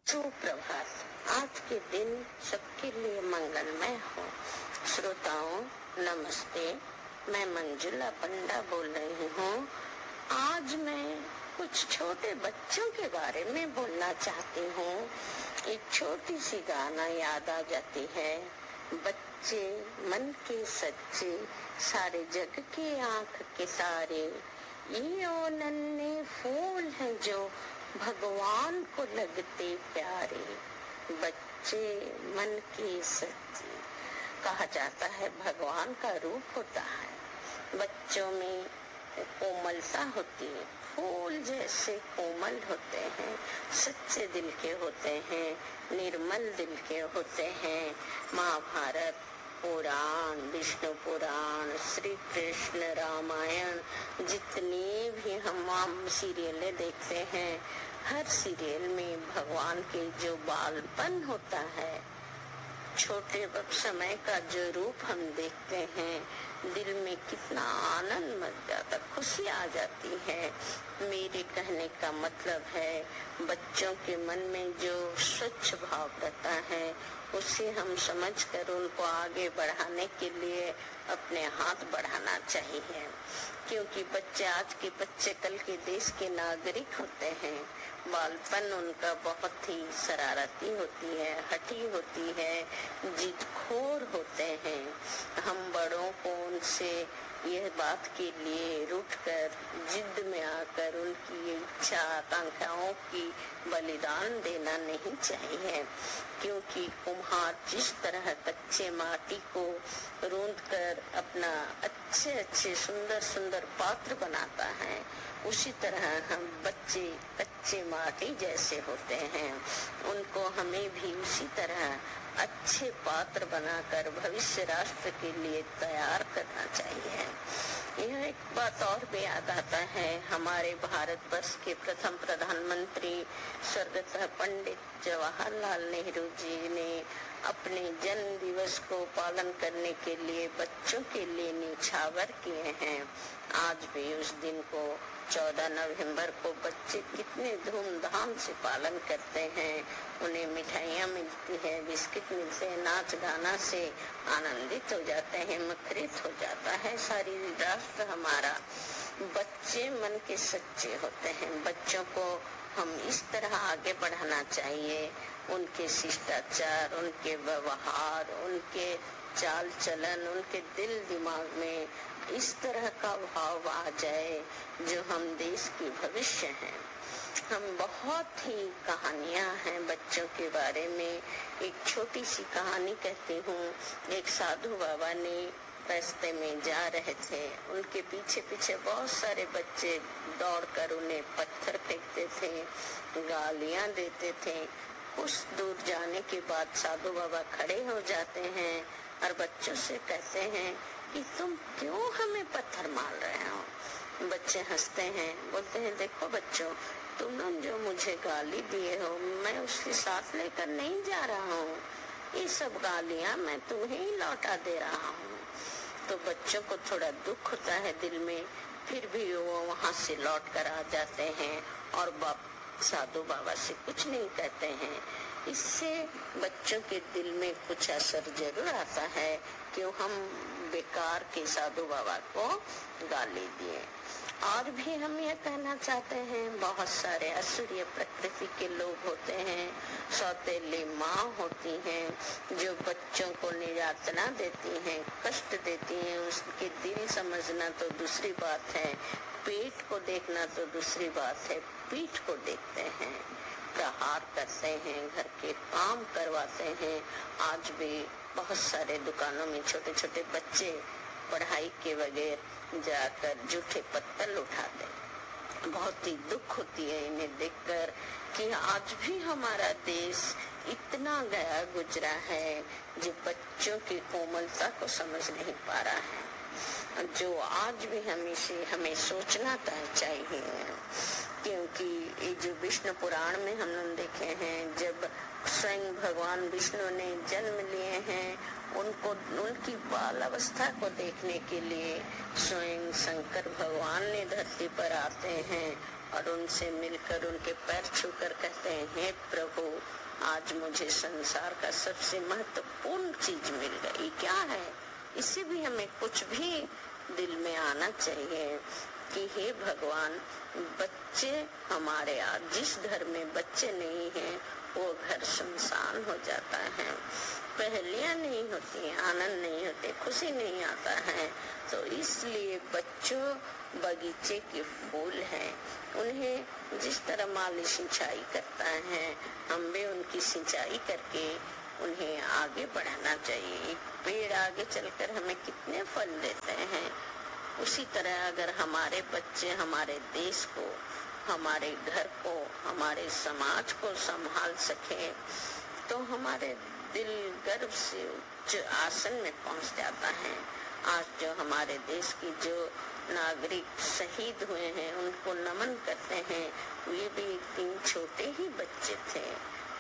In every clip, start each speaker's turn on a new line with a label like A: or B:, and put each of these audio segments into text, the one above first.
A: सुप्रभात। आज के दिन सबके लिए मंगलमय हो। श्रोताओं नमस्ते, मैं मंजुला पंडा बोल रही हूँ। आज मैं कुछ छोटे बच्चों के बारे में बोलना चाहती हूँ। एक छोटी सी गाना याद आ जाती है। बच्चे मन के सच्चे, सारे जग के आँख के तारे, ये ओ नन्हे फूल हैं जो भगवान को लगते प्यारे। बच्चे मन के सच्चे, कहा जाता है भगवान का रूप होता है। बच्चों में कोमलता होती है, फूल जैसे कोमल होते हैं, सच्चे दिल के होते हैं, निर्मल दिल के होते हैं। महाभारत पुराण, विष्णु पुराण, श्री कृष्ण रामायण, जितनी भी हम सीरियलें देखते हैं, हर सीरियल में भगवान के जो बालपन होता है, छोटे समय का जो रूप हम देखते हैं, दिल में कितना आनंद मच जाता, खुशी आ जाती है। मेरे कहने का मतलब है बच्चों के मन में जो स्वच्छ भाव रहता है, उसे हम समझकर उनको आगे बढ़ाने के लिए अपने हाथ बढ़ाना चाहिए। क्योंकि बच्चे, आज के बच्चे कल के देश के नागरिक होते हैं। बालपन उनका बहुत ही शरारती होती है, हठी होती है, जिदखोर होते हैं। हम बड़ों को उनसे यह बात के लिए रूठकर, जिद में आकर उनकी इच्छा आकांक्षाओं की बलिदान देना नहीं चाहिए। क्योंकि कुम्हार जिस तरह कच्चे माटी को रूंधकर अपना अच्छे सुंदर सुंदर पात्र बनाता है, उसी तरह हम बच्चे कच्चे माटी जैसे होते हैं। उनको हमें भी उसी तरह अच्छे पात्र बनाकर भविष्य राष्ट्र के लिए तैयार करना चाहिए। यह एक बात और भी याद आता है, हमारे भारत वर्ष के प्रथम प्रधानमंत्री स्वर्गत पंडित जवाहरलाल नेहरू जी ने अपने जन्म दिवस को पालन करने के लिए बच्चों के लिए न्यौछावर किए हैं। आज भी उस दिन को 14 नवंबर को बच्चे कितने धूमधाम से पालन करते हैं। उन्हें मिठाइयाँ मिलती है, बिस्किट मिलते हैं, नाच गाना से आनंदित हो जाते हैं, मुखरित हो जाता है सारी राष्ट्र हमारा। बच्चे मन के सच्चे होते हैं। बच्चों को हम इस तरह आगे बढ़ाना चाहिए, उनके शिष्टाचार, उनके व्यवहार, उनके चाल चलन, उनके दिल दिमाग में इस तरह का भाव आ जाए जो हम देश के भविष्य हैं। हम बहुत ही कहानियां हैं बच्चों के बारे में। एक छोटी सी कहानी कहती हूँ। एक साधु बाबा ने रास्ते में जा रहे थे, उनके पीछे पीछे बहुत सारे बच्चे दौड़कर उन्हें पत्थर फेंकते थे, गालियां देते थे। कुछ दूर जाने के बाद साधु बाबा खड़े हो जाते हैं और बच्चों से कहते हैं कि तुम क्यों हमें पत्थर मार रहे हो। बच्चे हंसते हैं, बोलते हैं देखो बच्चों, तुम लोग जो मुझे गाली दिए हो, मैं उसके साथ लेकर नहीं जा रहा हूँ। ये सब गालियाँ मैं तुम्हें ही लौटा दे रहा हूँ। तो बच्चों को थोड़ा दुख होता है दिल में, फिर भी वो वहाँ से लौट कर आ जाते हैं और साधु बाबा से कुछ नहीं कहते हैं। इससे बच्चों के दिल में कुछ असर जरूर आता है, क्यों हम बेकार के साधु बाबा को गाली दिए। और भी हम यह कहना चाहते हैं, बहुत सारे असुरीय प्रकृति के लोग होते हैं, सौतेली माँ होती हैं जो बच्चों को निर्यातना देती हैं, कष्ट देती हैं। उसके दिल समझना तो दूसरी बात है, पेट को देखना तो दूसरी बात है। पीठ को देखते हैं, प्रहार करते हैं, घर के काम करवाते हैं। आज भी बहुत सारे दुकानों में छोटे छोटे बच्चे पढ़ाई के बगैर जाकर जूठे पत्तल उठाते। बहुत ही दुख होती है इन्हें देखकर कि आज भी हमारा देश इतना गया गुजरा है जो बच्चों की कोमलता को समझ नहीं पा रहा है, जो आज भी हमें सोचना चाहिए। क्योंकि ये जो विष्णु पुराण में हम देखे हैं, जब स्वयं भगवान विष्णु ने जन्म लिए हैं, उनको उनकी बाल अवस्था को देखने के लिए स्वयं शंकर भगवान ने धरती पर आते हैं और उनसे मिलकर उनके पैर छूकर कहते हैं, हे प्रभु आज मुझे संसार का सबसे महत्वपूर्ण चीज मिल गई। क्या है? इससे भी हमें कुछ भी दिल में आना चाहिए कि हे भगवान, बच्चे हमारे, आज जिस घर में बच्चे नहीं हैं वो घर सुनसान हो जाता है, पहेलियां नहीं होती, आनंद नहीं होते, खुशी नहीं आता है। तो इसलिए बच्चों बगीचे के फूल हैं, उन्हें जिस तरह माली सिंचाई करता है, हम भी उनकी सिंचाई करके उन्हें आगे बढ़ाना चाहिए। एक पेड़ आगे चलकर हमें कितने फल देते हैं, उसी तरह अगर हमारे बच्चे हमारे देश को, हमारे घर को, हमारे समाज को संभाल सके तो हमारे दिल गर्व से उच्च आसन में पहुंच जाता है। आज जो हमारे देश की जो नागरिक शहीद हुए हैं उनको नमन करते हैं, वे भी एक दिन छोटे ही बच्चे थे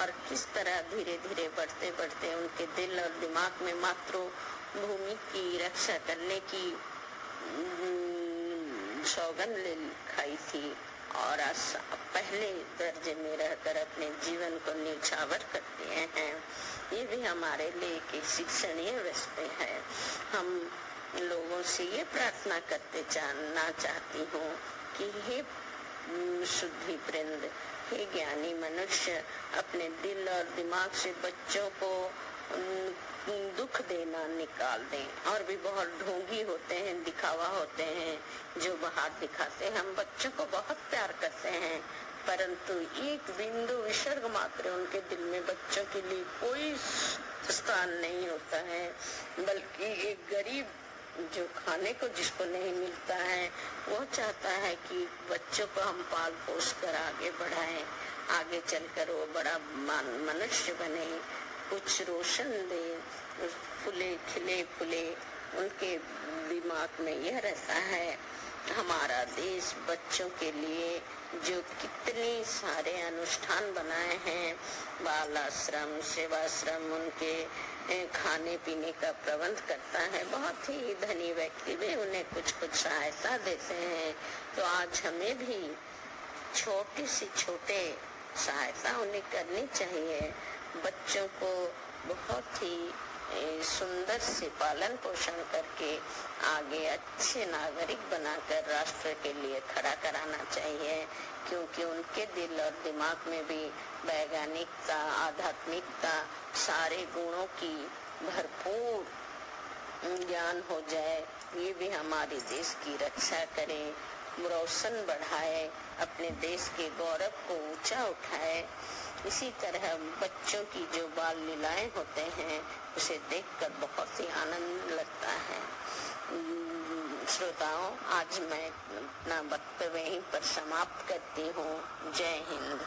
A: और किस तरह धीरे धीरे बढ़ते बढ़ते उनके दिल और दिमाग में मातृभूमि की रक्षा करने की सौगंध ले खाई थी और पहले दर्जे में रहकर अपने जीवन को न्यौछावर कर दिए हैं। ये भी हमारे लिए एक शिक्षणीय विषय है। हम लोगों से ये प्रार्थना करते जानना चाहती हूँ कि हे शुद्धि वृंद, हे ज्ञानी मनुष्य, अपने दिल और दिमाग से बच्चों को दुख देना निकाल दें। और भी बहुत ढोंगी होते हैं, दिखावा होते हैं जो बाहर दिखाते हैं। हम बच्चों को बहुत प्यार करते हैं, परंतु एक बिंदु विसर्ग मात्र उनके दिल में बच्चों के लिए कोई स्थान नहीं होता है, बल्कि एक गरीब जो खाने को जिसको नहीं मिलता है वो चाहता है कि बच्चों को हम पाल पोस कर आगे बढ़ाएं, आगे चलकर वो बड़ा मनुष्य बने, कुछ रोशन दे, फूले खिले फूले। उनके दिमाग में यह रहता है। हमारा देश बच्चों के लिए जो कितने सारे अनुष्ठान बनाए हैं, बाल आश्रम, सेवाश्रम, उनके खाने पीने का प्रबंध करता है। बहुत ही धनी व्यक्ति भी उन्हें कुछ कुछ सहायता देते हैं। तो आज हमें भी छोटे से छोटे सहायता उन्हें करनी चाहिए। बच्चों को बहुत ही सुंदर से पालन पोषण करके आगे अच्छे नागरिक बनाकर राष्ट्र के लिए खड़ा कराना चाहिए, क्योंकि उनके दिल और दिमाग में भी वैज्ञानिकता, आध्यात्मिकता, सारे गुणों की भरपूर ज्ञान हो जाए। ये भी हमारे देश की रक्षा करे, रोशन बढ़ाए, अपने देश के गौरव को ऊंचा उठाए। इसी तरह बच्चों की जो बाल लीलाएं होते हैं उसे देखकर बहुत ही आनंद लगता है। श्रोताओं, आज मैं अपना वक्तव्य यहीं पर समाप्त करती हूँ। जय हिंद।